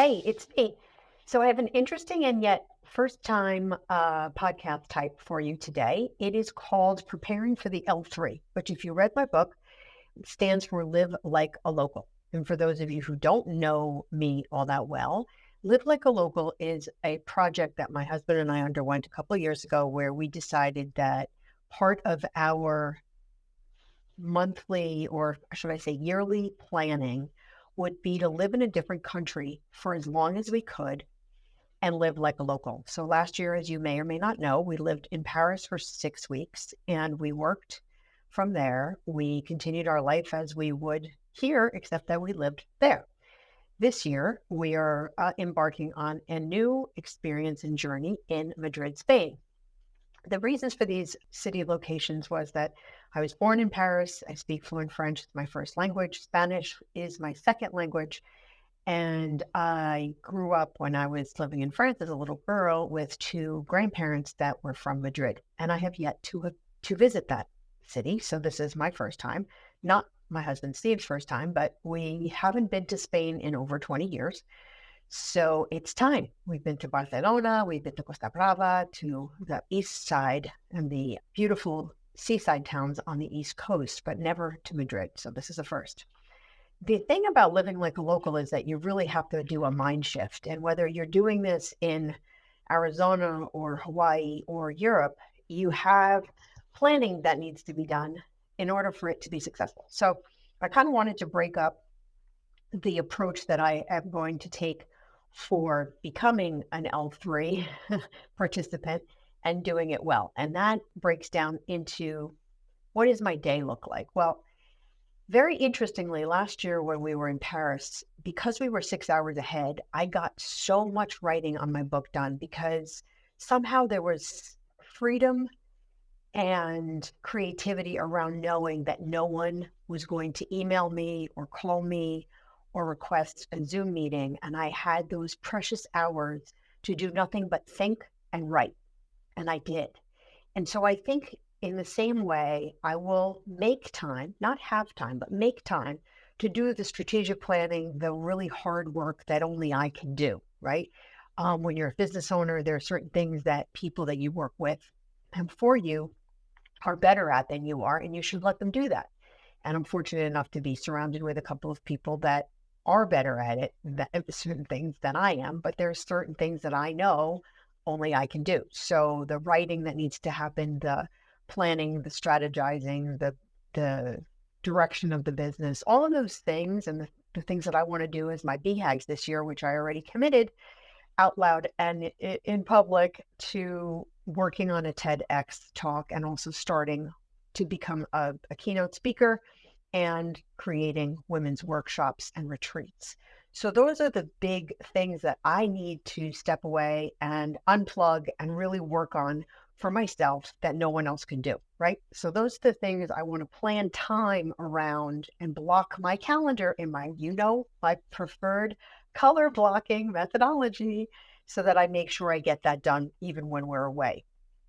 Hey, it's me. So I have an interesting and yet first time podcast type for you today. It is called Preparing for the L3, which, if you read my book, stands for Live Like a Local. And for those of you who don't know me all that well, Live Like a Local is a project that my husband and I underwent a couple of years ago where we decided that part of our monthly, or should I say yearly planning, would be to live in a different country for as long as we could and live like a local. So last year, as you may or may not know, we lived in Paris for 6 weeks and we worked from there. We continued our life as we would here, except that we lived there. This year, we are embarking on a new experience and journey in Madrid, Spain. The reasons for these city locations was that I was born in Paris. I speak fluent French. It's my first language. Spanish is my second language. And I grew up when I was living in France as a little girl with two grandparents that were from Madrid. And I have yet to visit that city. So this is my first time, not my husband Steve's first time, but we haven't been to Spain in over 20 years. So it's time. We've been to Barcelona, we've been to Costa Brava, to the east side and the beautiful seaside towns on the East Coast, but never to Madrid. So this is a first. The thing about living like a local is that you really have to do a mind shift. And whether you're doing this in Arizona or Hawaii or Europe, you have planning that needs to be done in order for it to be successful. So I kind of wanted to break up the approach that I am going to take for becoming an L3 participant and doing it well. And that breaks down into, what does my day look like? Well, very interestingly, last year when we were in Paris, because we were 6 hours ahead, I got so much writing on my book done because somehow there was freedom and creativity around knowing that no one was going to email me or call me or request a Zoom meeting. And I had those precious hours to do nothing but think and write. And I did. And so I think in the same way, I will make time, not have time, but make time to do the strategic planning, the really hard work that only I can do, right? When you're a business owner, there are certain things that people that you work with and for you are better at than you are, and you should let them do that. And I'm fortunate enough to be surrounded with a couple of people that are better at it, certain things than I am, but there's certain things that I know only I can do. So the writing that needs to happen, the planning, the strategizing, the direction of the business, all of those things, and the things that I want to do as my BHAGs this year, which I already committed out loud and in public to working on a TEDx talk and also starting to become a keynote speaker and creating women's workshops and retreats. So those are the big things that I need to step away and unplug and really work on for myself that no one else can do, right? So those are the things I want to plan time around and block my calendar in my, my preferred color blocking methodology so that I make sure I get that done even when we're away.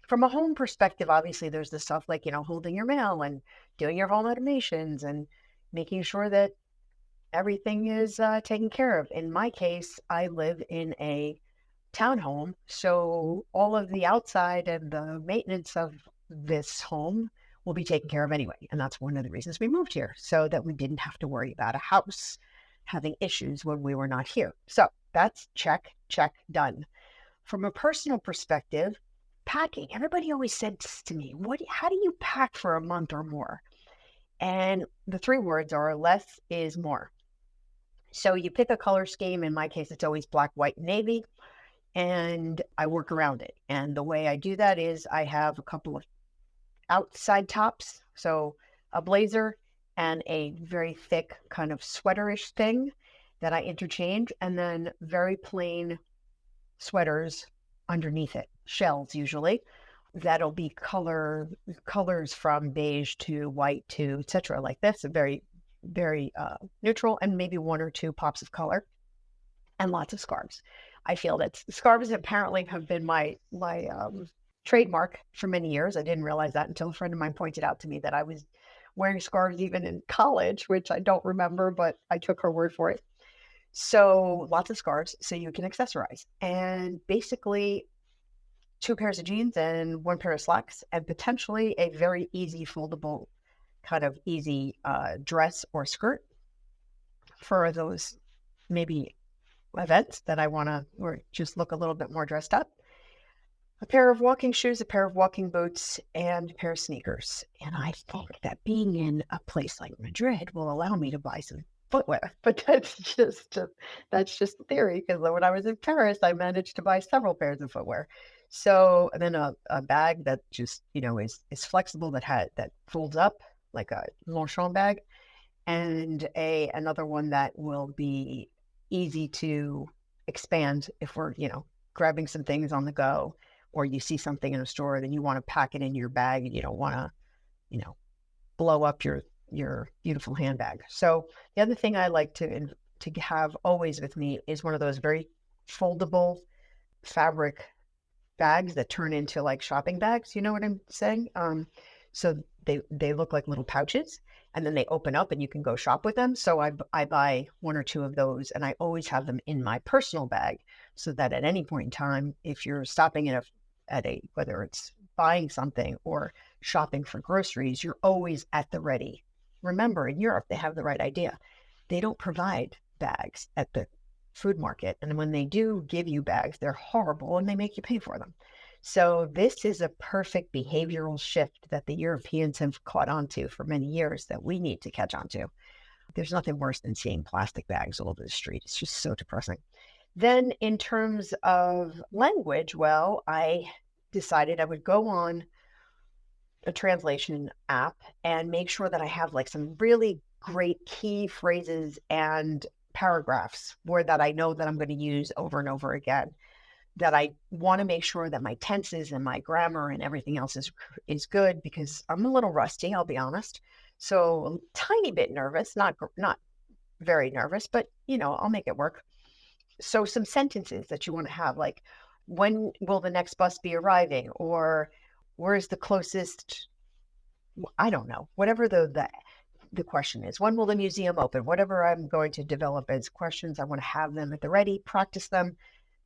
From a home perspective, obviously there's the stuff like, holding your mail and doing your home automations and making sure that everything is taken care of. In my case, I live in a townhome, so all of the outside and the maintenance of this home will be taken care of anyway. And that's one of the reasons we moved here, so that we didn't have to worry about a house having issues when we were not here. So that's check, done. From a personal perspective, packing. Everybody always says to me, how do you pack for a month or more? And the three words are less is more. So you pick a color scheme. In my case, it's always black, white, and navy. And I work around it. And the way I do that is I have a couple of outside tops. So a blazer and a very thick kind of sweaterish thing that I interchange. And then very plain sweaters underneath it, shells usually. That'll be colors from beige to white to etc. like this, very neutral, and maybe one or two pops of color, and lots of scarves. I feel that scarves apparently have been my trademark for many years. I didn't realize that until a friend of mine pointed out to me that I was wearing scarves even in college, which I don't remember, but I took her word for it. So lots of scarves so you can accessorize. And basically 2 pairs of jeans and 1 pair of slacks, and potentially a very easy foldable kind of easy dress or skirt for those maybe events that I want to, or just look a little bit more dressed up. A pair of walking shoes, a pair of walking boots, and a pair of sneakers. And I think that being in a place like Madrid will allow me to buy some footwear. But that's just theory, because when I was in Paris, I managed to buy several pairs of footwear. So and then a bag that just, is flexible, that folds up like a Longchamp bag, and another one that will be easy to expand if we're, grabbing some things on the go, or you see something in a store, then you want to pack it in your bag and you don't want to, blow up your beautiful handbag. So the other thing I like to have always with me is one of those very foldable fabric bags that turn into like shopping bags. You know what I'm saying? So they look like little pouches, and then they open up and you can go shop with them. So I buy 1 or 2 of those, and I always have them in my personal bag, so that at any point in time, if you're stopping at a whether it's buying something or shopping for groceries, you're always at the ready. Remember, in Europe, they have the right idea. They don't provide bags at the food market. And when they do give you bags, they're horrible and they make you pay for them. So this is a perfect behavioral shift that the Europeans have caught on to for many years that we need to catch on to. There's nothing worse than seeing plastic bags all over the street. It's just so depressing. Then in terms of language, well, I decided I would go on a translation app and make sure that I have like some really great key phrases and paragraphs where that I know that I'm going to use over and over again, that I want to make sure that my tenses and my grammar and everything else is good, because I'm a little rusty, I'll be honest. So a tiny bit nervous, not very nervous, but I'll make it work. So some sentences that you want to have, like, when will the next bus be arriving? Or where is the closest, I don't know, whatever the question is. When will the museum open? Whatever I'm going to develop as questions, I want to have them at the ready, practice them,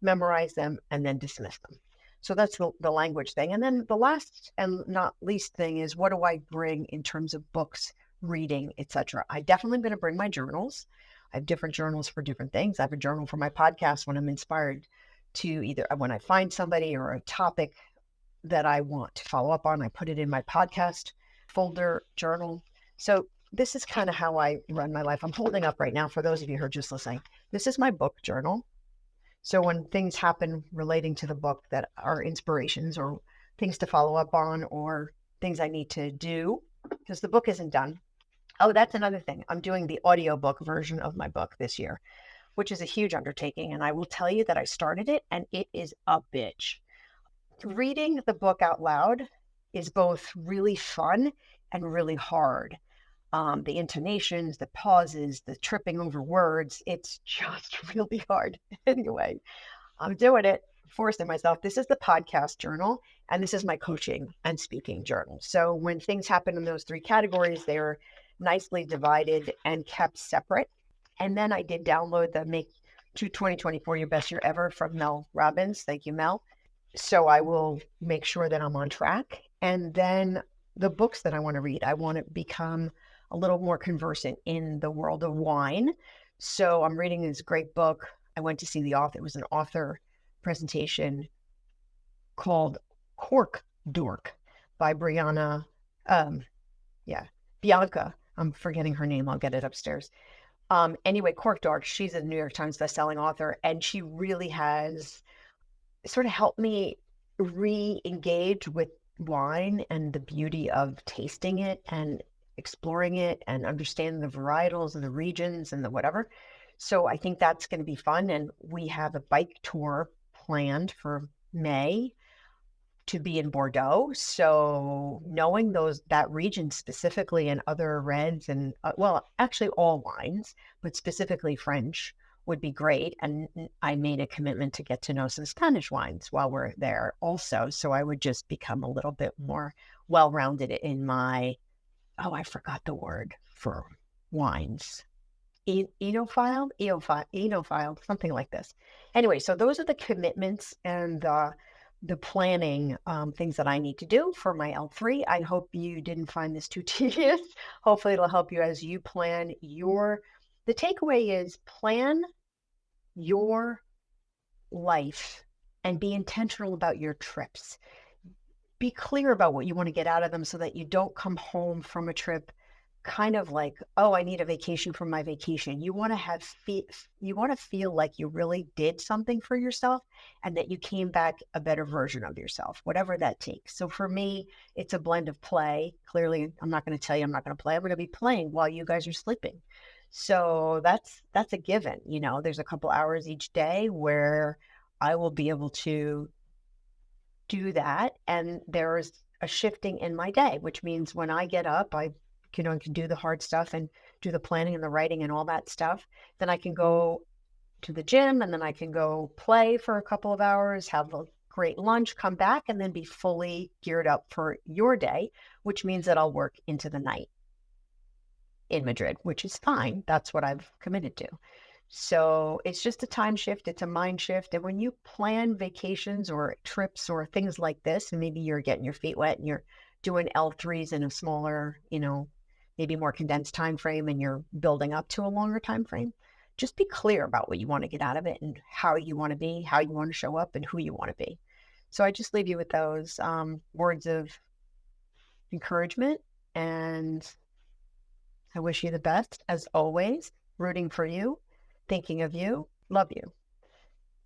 memorize them, and then dismiss them. So that's the language thing. And then the last and not least thing is, what do I bring in terms of books, reading, etc.? I definitely am going to bring my journals. I have different journals for different things. I have a journal for my podcast when I'm inspired to, either when I find somebody or a topic that I want to follow up on, I put it in my podcast folder journal. So this is kind of how I run my life. I'm holding up right now, for those of you who are just listening, this is my book journal. So when things happen relating to the book that are inspirations or things to follow up on or things I need to do, because the book isn't done. Oh, that's another thing. I'm doing the audiobook version of my book this year, which is a huge undertaking. And I will tell you that I started it and it is a bitch. Reading the book out loud is both really fun and really hard. The intonations, the pauses, the tripping over words, it's just really hard. Anyway, I'm doing it, forcing myself. This is the podcast journal, and this is my coaching and speaking journal. So when things happen in those 3 categories, they're nicely divided and kept separate. And then I did download the Make 2024 Your Best Year Ever from Mel Robbins. Thank you, Mel. So I will make sure that I'm on track. And then the books that I want to read, I want to become a little more conversant in the world of wine. So I'm reading this great book. I went to see the author. It was an author presentation called Cork Dork by Bianca. I'm forgetting her name. I'll get it upstairs. Anyway, Cork Dork, she's a New York Times bestselling author, and she really has sort of helped me re-engage with wine and the beauty of tasting it and exploring it and understanding the varietals and the regions and the whatever. So I think that's going to be fun. And we have a bike tour planned for May to be in Bordeaux. So knowing that region specifically, and other reds and well, actually all wines, but specifically French, would be great. And I made a commitment to get to know some Spanish wines while we're there also. So I would just become a little bit more well-rounded in my, I forgot the word for wines. enophile, something like this. Anyway, so those are the commitments and the planning things that I need to do for my L3. I hope you didn't find this too tedious. Hopefully, it'll help you as you plan your. The takeaway is plan your life and be intentional about your trips. Be clear about what you want to get out of them so that you don't come home from a trip kind of like, oh, I need a vacation from my vacation. You want to you want to feel like you really did something for yourself and that you came back a better version of yourself, whatever that takes. So for me, it's a blend of play. Clearly, I'm not going to tell you I'm not going to play. I'm going to be playing while you guys are sleeping. So that's a given. You know, there's a couple hours each day where I will be able to do that. And there's a shifting in my day, which means when I get up, I can do the hard stuff and do the planning and the writing and all that stuff. Then I can go to the gym and then I can go play for a couple of hours, have a great lunch, come back, and then be fully geared up for your day, which means that I'll work into the night in Madrid, which is fine. That's what I've committed to. So it's just a time shift, it's a mind shift. And when you plan vacations or trips or things like this, and maybe you're getting your feet wet and you're doing L3s in a smaller, maybe more condensed time frame and you're building up to a longer time frame, just be clear about what you want to get out of it and how you want to be, how you want to show up, and who you want to be. So I just leave you with those words of encouragement, and I wish you the best as always, rooting for you, thinking of you, love you.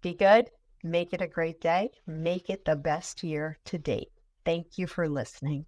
Be good. Make it a great day. Make it the best year to date. Thank you for listening.